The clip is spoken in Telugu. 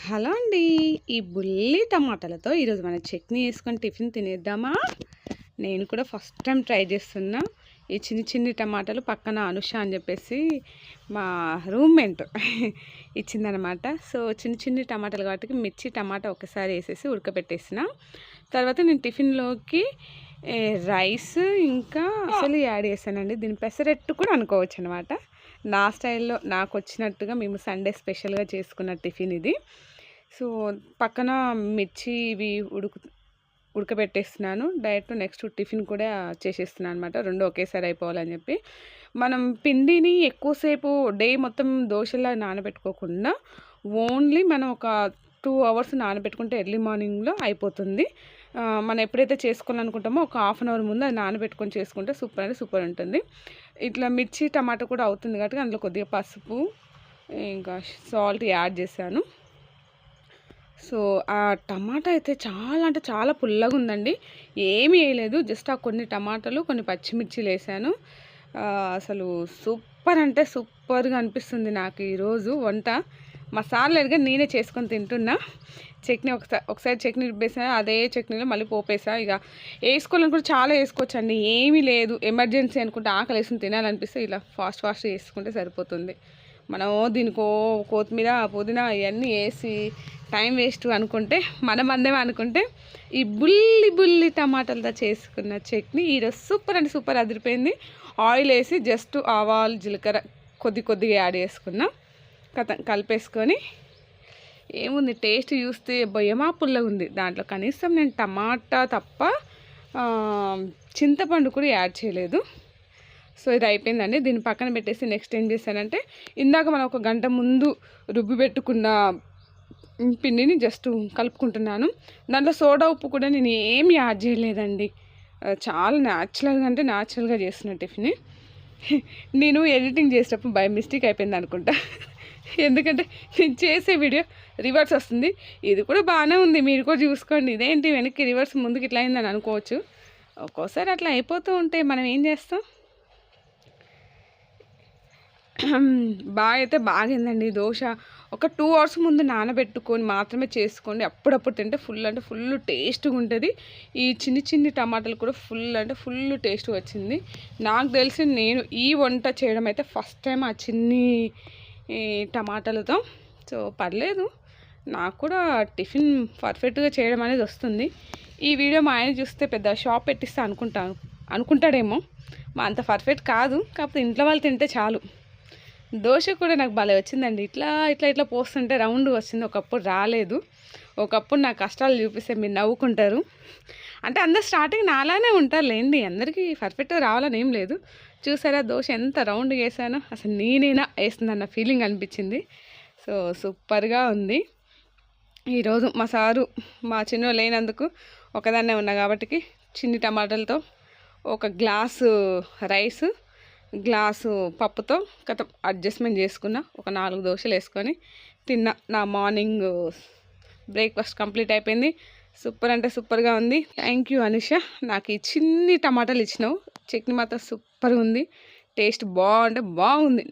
హలో అండి. ఈ బుల్లి టమాటాలతో ఈరోజు మన చట్నీ వేసుకొని టిఫిన్ తినేద్దామా? నేను కూడా ఫస్ట్ టైం ట్రై చేస్తున్నా. ఈ చిన్ని టమాటాలు పక్కన అనుష అని చెప్పేసి మా రూమ్మేట్ ఇచ్చిందనమాట. సో చిన్ని టమాటాలు కాబట్టి మిర్చి టమాటా ఒకసారి వేసేసి ఉడకబెట్టేసిన తర్వాత నేను టిఫిన్లోకి రైస్ ఇంకా అసలు యాడ్ చేశానండి. దీని పెసరెట్టు కూడా అనుకోవచ్చు అనమాట. నా స్టైల్లో నాకు వచ్చినట్టుగా మేము సండే స్పెషల్గా చేసుకున్న టిఫిన్ ఇది. సో పక్కన మిర్చి ఇవి ఉడకబెట్టేస్తున్నాను. డైరెక్ట్ నెక్స్ట్ టిఫిన్ కూడా చేసేస్తున్నాను అనమాట. రెండు ఒకేసారి అయిపోవాలని చెప్పి. మనం పిండిని ఎక్కువసేపు డే మొత్తం దోశలా నానబెట్టుకోకుండా ఓన్లీ మనం ఒక 2 అవర్స్ నానబెట్టుకుంటే ఎర్లీ మార్నింగ్లో అయిపోతుంది. మనం ఎప్పుడైతే చేసుకోవాలనుకుంటామో ఒక హాఫ్ అన్ అవర్ ముందు అది నానబెట్టుకొని చేసుకుంటే సూపర్ అంటే సూపర్ ఉంటుంది. ఇట్లా మిర్చి టమాటా కూడా అవుతుంది కాబట్టి అందులో కొద్దిగా పసుపు ఇంకా సాల్ట్ యాడ్ చేశాను. సో ఆ టమాటా అయితే చాలా అంటే చాలా పుల్లగా ఉందండి. ఏమీ వేయలేదు, జస్ట్ ఆ కొన్ని టమాటాలు కొన్ని పచ్చిమిర్చిలు వేసాను. అసలు సూపర్ అంటే సూపర్గా అనిపిస్తుంది నాకు ఈరోజు వంట. మసాలా ఎరగా నేనే చేసుకొని తింటున్నా. చట్నీ ఒకసారి చట్నీ రుబ్బేసా, అదే చట్నీలో మళ్ళీ పోపేసా. ఇక వేసుకోవాలని కూడా చాలా వేసుకోవచ్చు అండి, ఏమీ లేదు. ఎమర్జెన్సీ అనుకుంటే ఆకలి వేసుకుని తినాలనిపిస్తే ఇలా ఫాస్ట్ వేసుకుంటే సరిపోతుంది. మనం దీనికో కొత్తిమీర పుదీనా ఇవన్నీ వేసి టైం వేస్ట్ అనుకుంటే మనమందేమో అనుకుంటే ఈ బుల్లి టమాటాలతో చేసుకున్న చట్నీ ఈరోజు సూపర్ అంటే సూపర్ అదిరిపోయింది. ఆయిల్ వేసి జస్ట్ ఆవాలు జీలకర్ర కొద్దిగా యాడ్ చేసుకున్నా, కలిపేసుకొని ఏముంది టేస్ట్ చూస్తే బొయ్యమా పుల్లగా ఉంది. దాంట్లో కనీసం నేను టమాటా తప్ప చింతపండు కూడా యాడ్ చేయలేదు. సో ఇది అయిపోయిందండి. దీన్ని పక్కన పెట్టేసి నెక్స్ట్ ఏం చేశానంటే ఇందాక మనం ఒక గంట ముందు రుబ్బి పెట్టుకున్న పిండిని జస్ట్ కలుపుకుంటున్నాను. దాంట్లో సోడా ఉప్పు కూడా నేను ఏమి యాడ్ చేయలేదండి. చాలా న్యాచురల్గా చేస్తున్న టిఫిన్. నేను ఎడిటింగ్ చేసేటప్పుడు బై మిస్టేక్ అయిపోయింది అనుకుంటా. ఎందుకంటే నేను చేసే వీడియో రివర్స్ వస్తుంది. ఇది కూడా బాగానే ఉంది, మీరు కూడా చూసుకోండి. ఇదేంటి వెనక్కి రివర్స్ ముందుకు ఇట్లా అయిందని అనుకోవచ్చు. ఒక్కోసారి అట్లా అయిపోతూ ఉంటే మనం ఏం చేస్తాం. బాగైందండి. దోశ ఒక 2 అవర్స్ ముందు నానబెట్టుకొని మాత్రమే చేసుకోండి. అప్పుడప్పుడు తింటే ఫుల్ టేస్ట్గా ఉంటుంది. ఈ చిన్ని టమాటాలు కూడా ఫుల్ టేస్ట్ వచ్చింది. నాకు తెలిసి నేను ఈ వంట చేయడం అయితే ఫస్ట్ టైం ఆ చిన్ని టమాటాలతో. సో పర్లేదు, నాకు కూడా టిఫిన్ పర్ఫెక్ట్గా చేయడం అనేది వస్తుంది. ఈ వీడియో మా ఆయన చూస్తే పెద్ద షాప్ పెట్టిస్తా అనుకుంటాడేమో. మా అంత పర్ఫెక్ట్ కాదు, కాకపోతే ఇంట్లో వాళ్ళు తింటే చాలు. దోశ కూడా నాకు భలే వచ్చిందండి. ఇట్లా పోస్తుంటే రౌండ్ వచ్చింది. ఒకప్పుడు రాలేదు. ఒకప్పుడు నా కష్టాలు చూపిస్తే మీరు నవ్వుకుంటారు. అంటే అందరు స్టార్టింగ్ నాలానే ఉంటారు లేండి, అందరికీ పర్ఫెక్ట్గా రావాలని ఏం లేదు. చూసారా దోశ ఎంత రౌండ్గా వేసానో, అసలు నేనైనా వేస్తుందన్న ఫీలింగ్ అనిపించింది. సో సూపర్గా ఉంది. ఈరోజు మా సారు మా చిన్న లేనందుకు ఒకదాన్నే ఉన్నా కాబట్టి చిన్ని టమాటాలతో ఒక గ్లాసు రైస్ గ్లాసు పప్పుతో అడ్జస్ట్మెంట్ చేసుకున్న. ఒక 4 దోశలు వేసుకొని తిన్నా. నా మార్నింగ్ బ్రేక్ఫాస్ట్ కంప్లీట్ అయిపోయింది. సూపర్ అంటే సూపర్గా ఉంది. థ్యాంక్ యూ అనుష, నాకు ఈ చిన్ని టమాటాలు ఇచ్చినావు. చట్నీ మాత్రం సూపర్గా ఉంది. టేస్ట్ బాగుంది.